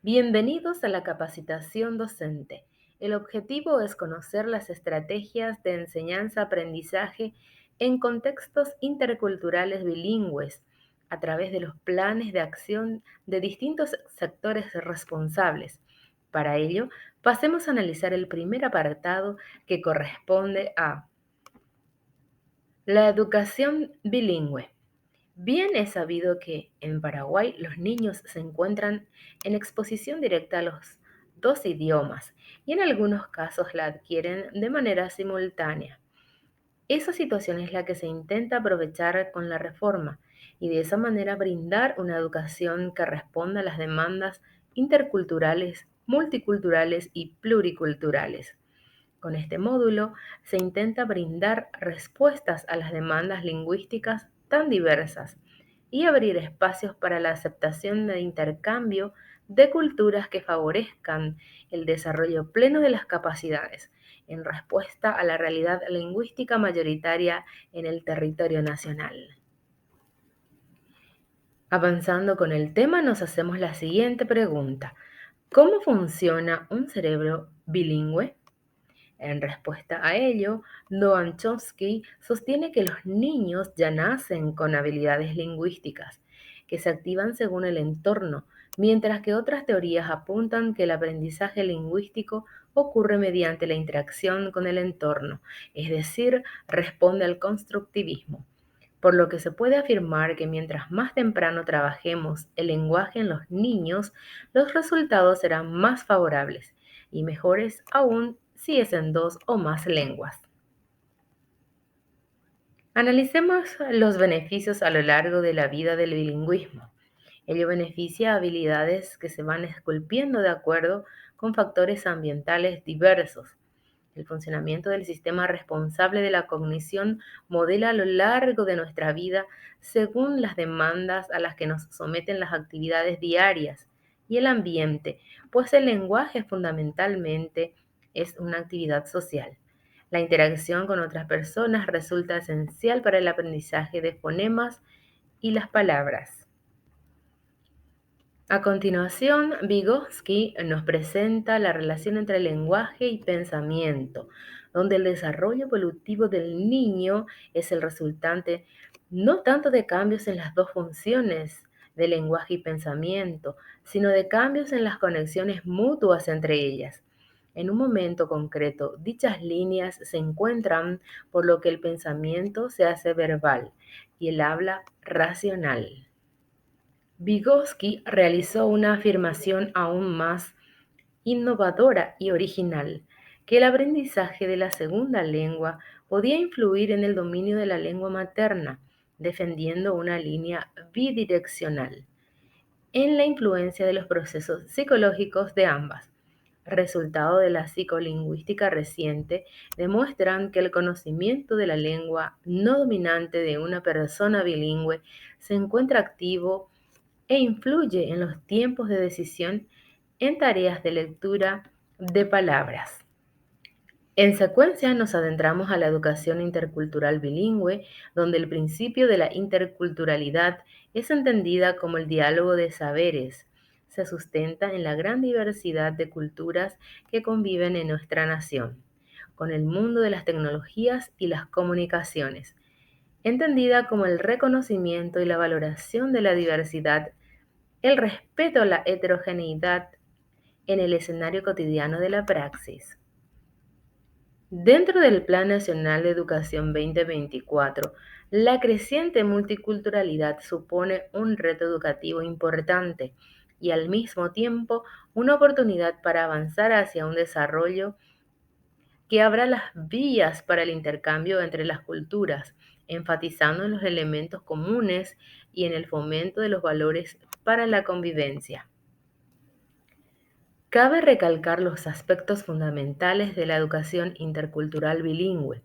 Bienvenidos a la capacitación docente. El objetivo es conocer las estrategias de enseñanza-aprendizaje en contextos interculturales bilingües a través de los planes de acción de distintos sectores responsables. Para ello, pasemos a analizar el primer apartado que corresponde a la educación bilingüe. Bien es sabido que en Paraguay los niños se encuentran en exposición directa a los dos idiomas y en algunos casos la adquieren de manera simultánea. Esa situación es la que se intenta aprovechar con la reforma y de esa manera brindar una educación que responda a las demandas interculturales, multiculturales y pluriculturales. Con este módulo se intenta brindar respuestas a las demandas lingüísticas tan diversas y abrir espacios para la aceptación de intercambio de culturas que favorezcan el desarrollo pleno de las capacidades en respuesta a la realidad lingüística mayoritaria en el territorio nacional. Avanzando con el tema, nos hacemos la siguiente pregunta. ¿Cómo funciona un cerebro bilingüe? En respuesta a ello, Noam Chomsky sostiene que los niños ya nacen con habilidades lingüísticas, que se activan según el entorno, mientras que otras teorías apuntan que el aprendizaje lingüístico ocurre mediante la interacción con el entorno, es decir, responde al constructivismo. Por lo que se puede afirmar que mientras más temprano trabajemos el lenguaje en los niños, los resultados serán más favorables y mejores aún si es en dos o más lenguas. Analicemos los beneficios a lo largo de la vida del bilingüismo. Ello beneficia habilidades que se van esculpiendo de acuerdo con factores ambientales diversos. El funcionamiento del sistema responsable de la cognición modela a lo largo de nuestra vida según las demandas a las que nos someten las actividades diarias y el ambiente, pues el lenguaje fundamentalmente es una actividad social. La interacción con otras personas resulta esencial para el aprendizaje de fonemas y las palabras. A continuación, Vygotsky nos presenta la relación entre lenguaje y pensamiento, donde el desarrollo evolutivo del niño es el resultante no tanto de cambios en las dos funciones de lenguaje y pensamiento, sino de cambios en las conexiones mutuas entre ellas. En un momento concreto, dichas líneas se encuentran por lo que el pensamiento se hace verbal y el habla racional. Vygotsky realizó una afirmación aún más innovadora y original, que el aprendizaje de la segunda lengua podía influir en el dominio de la lengua materna, defendiendo una línea bidireccional en la influencia de los procesos psicológicos de ambas. Resultado de la psicolingüística reciente demuestran que el conocimiento de la lengua no dominante de una persona bilingüe se encuentra activo e influye en los tiempos de decisión en tareas de lectura de palabras. En secuencia nos adentramos a la educación intercultural bilingüe, donde el principio de la interculturalidad es entendida como el diálogo de saberes. Se sustenta en la gran diversidad de culturas que conviven en nuestra nación, con el mundo de las tecnologías y las comunicaciones, entendida como el reconocimiento y la valoración de la diversidad, el respeto a la heterogeneidad en el escenario cotidiano de la praxis. Dentro del Plan Nacional de Educación 2024, la creciente multiculturalidad supone un reto educativo importante y al mismo tiempo una oportunidad para avanzar hacia un desarrollo que abra las vías para el intercambio entre las culturas, enfatizando en los elementos comunes y en el fomento de los valores para la convivencia. Cabe recalcar los aspectos fundamentales de la educación intercultural bilingüe,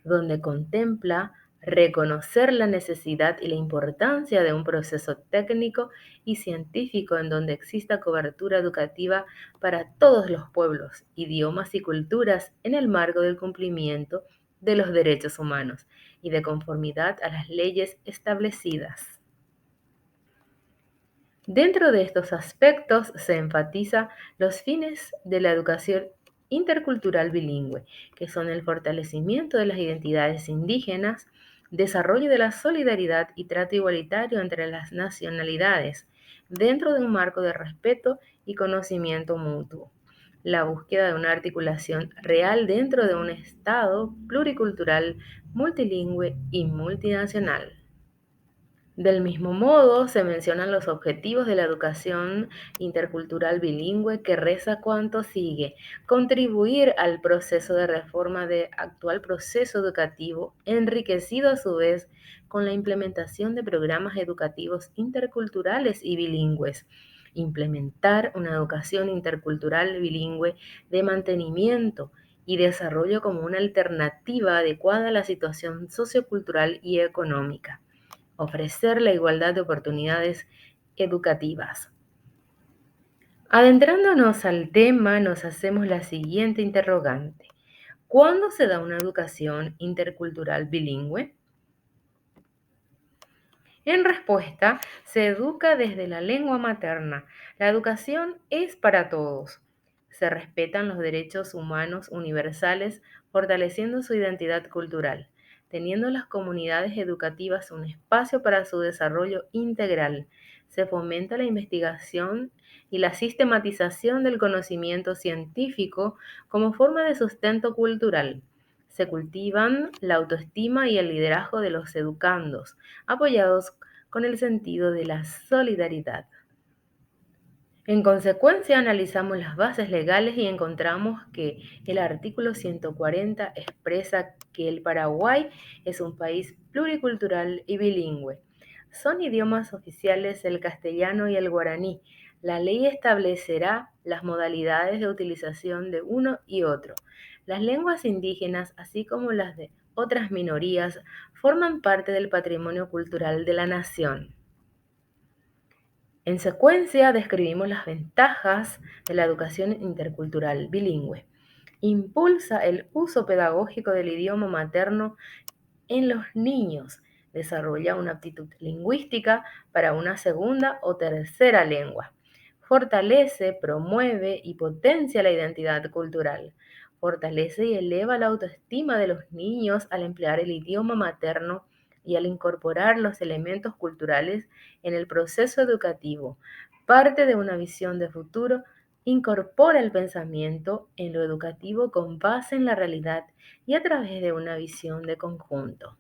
donde contempla reconocer la necesidad y la importancia de un proceso técnico y científico en donde exista cobertura educativa para todos los pueblos, idiomas y culturas en el marco del cumplimiento de los derechos humanos y de conformidad a las leyes establecidas. Dentro de estos aspectos se enfatiza los fines de la educación intercultural bilingüe, que son el fortalecimiento de las identidades indígenas, desarrollo de la solidaridad y trato igualitario entre las nacionalidades, dentro de un marco de respeto y conocimiento mutuo. La búsqueda de una articulación real dentro de un Estado pluricultural, multilingüe y multinacional. Del mismo modo, se mencionan los objetivos de la educación intercultural bilingüe que reza cuanto sigue: contribuir al proceso de reforma del actual proceso educativo, enriquecido a su vez con la implementación de programas educativos interculturales y bilingües. Implementar una educación intercultural bilingüe de mantenimiento y desarrollo como una alternativa adecuada a la situación sociocultural y económica. Ofrecer la igualdad de oportunidades educativas. Adentrándonos al tema, nos hacemos la siguiente interrogante: ¿cuándo se da una educación intercultural bilingüe? En respuesta, se educa desde la lengua materna. La educación es para todos. Se respetan los derechos humanos universales, fortaleciendo su identidad cultural, teniendo las comunidades educativas un espacio para su desarrollo integral. Se fomenta la investigación y la sistematización del conocimiento científico como forma de sustento cultural. Se cultivan la autoestima y el liderazgo de los educandos, apoyados con el sentido de la solidaridad. En consecuencia, analizamos las bases legales y encontramos que el artículo 140 expresa que el Paraguay es un país pluricultural y bilingüe. Son idiomas oficiales el castellano y el guaraní. La ley establecerá las modalidades de utilización de uno y otro. Las lenguas indígenas, así como las de otras minorías, forman parte del patrimonio cultural de la nación. En secuencia, describimos las ventajas de la educación intercultural bilingüe. Impulsa el uso pedagógico del idioma materno en los niños. Desarrolla una aptitud lingüística para una segunda o tercera lengua. Fortalece, promueve y potencia la identidad cultural. Fortalece y eleva la autoestima de los niños al emplear el idioma materno y al incorporar los elementos culturales en el proceso educativo. Parte de una visión de futuro, incorpora el pensamiento en lo educativo con base en la realidad y a través de una visión de conjunto.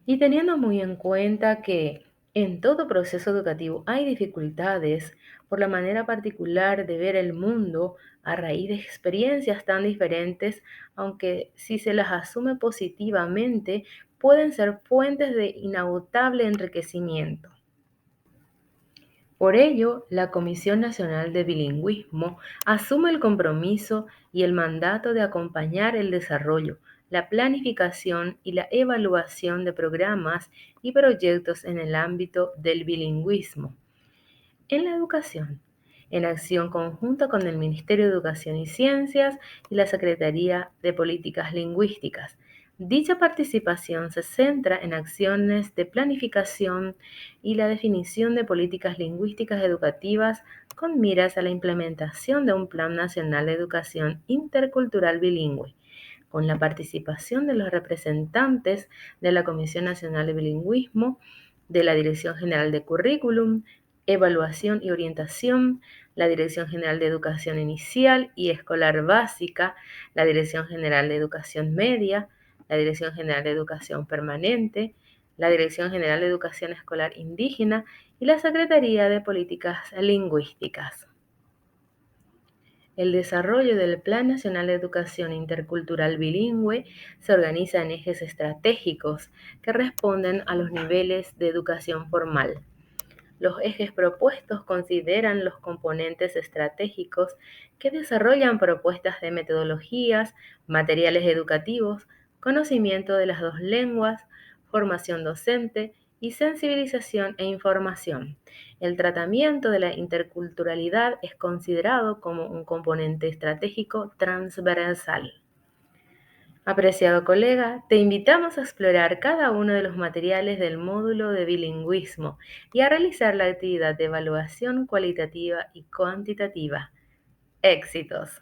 Y teniendo muy en cuenta que en todo proceso educativo hay dificultades por la manera particular de ver el mundo a raíz de experiencias tan diferentes, aunque si se las asume positivamente, pueden ser fuentes de inagotable enriquecimiento. Por ello, la Comisión Nacional de Bilingüismo asume el compromiso y el mandato de acompañar el desarrollo, la planificación y la evaluación de programas y proyectos en el ámbito del bilingüismo en la educación, en acción conjunta con el Ministerio de Educación y Ciencias y la Secretaría de Políticas Lingüísticas. Dicha participación se centra en acciones de planificación y la definición de políticas lingüísticas educativas con miras a la implementación de un Plan Nacional de Educación Intercultural Bilingüe, con la participación de los representantes de la Comisión Nacional de Bilingüismo, de la Dirección General de Currículum, Evaluación y Orientación, la Dirección General de Educación Inicial y Escolar Básica, la Dirección General de Educación Media, la Dirección General de Educación Permanente, la Dirección General de Educación Escolar Indígena y la Secretaría de Políticas Lingüísticas. El desarrollo del Plan Nacional de Educación Intercultural Bilingüe se organiza en ejes estratégicos que responden a los niveles de educación formal. Los ejes propuestos consideran los componentes estratégicos que desarrollan propuestas de metodologías, materiales educativos, conocimiento de las dos lenguas, formación docente y sensibilización e información. El tratamiento de la interculturalidad es considerado como un componente estratégico transversal. Apreciado colega, te invitamos a explorar cada uno de los materiales del módulo de bilingüismo y a realizar la actividad de evaluación cualitativa y cuantitativa. Éxitos.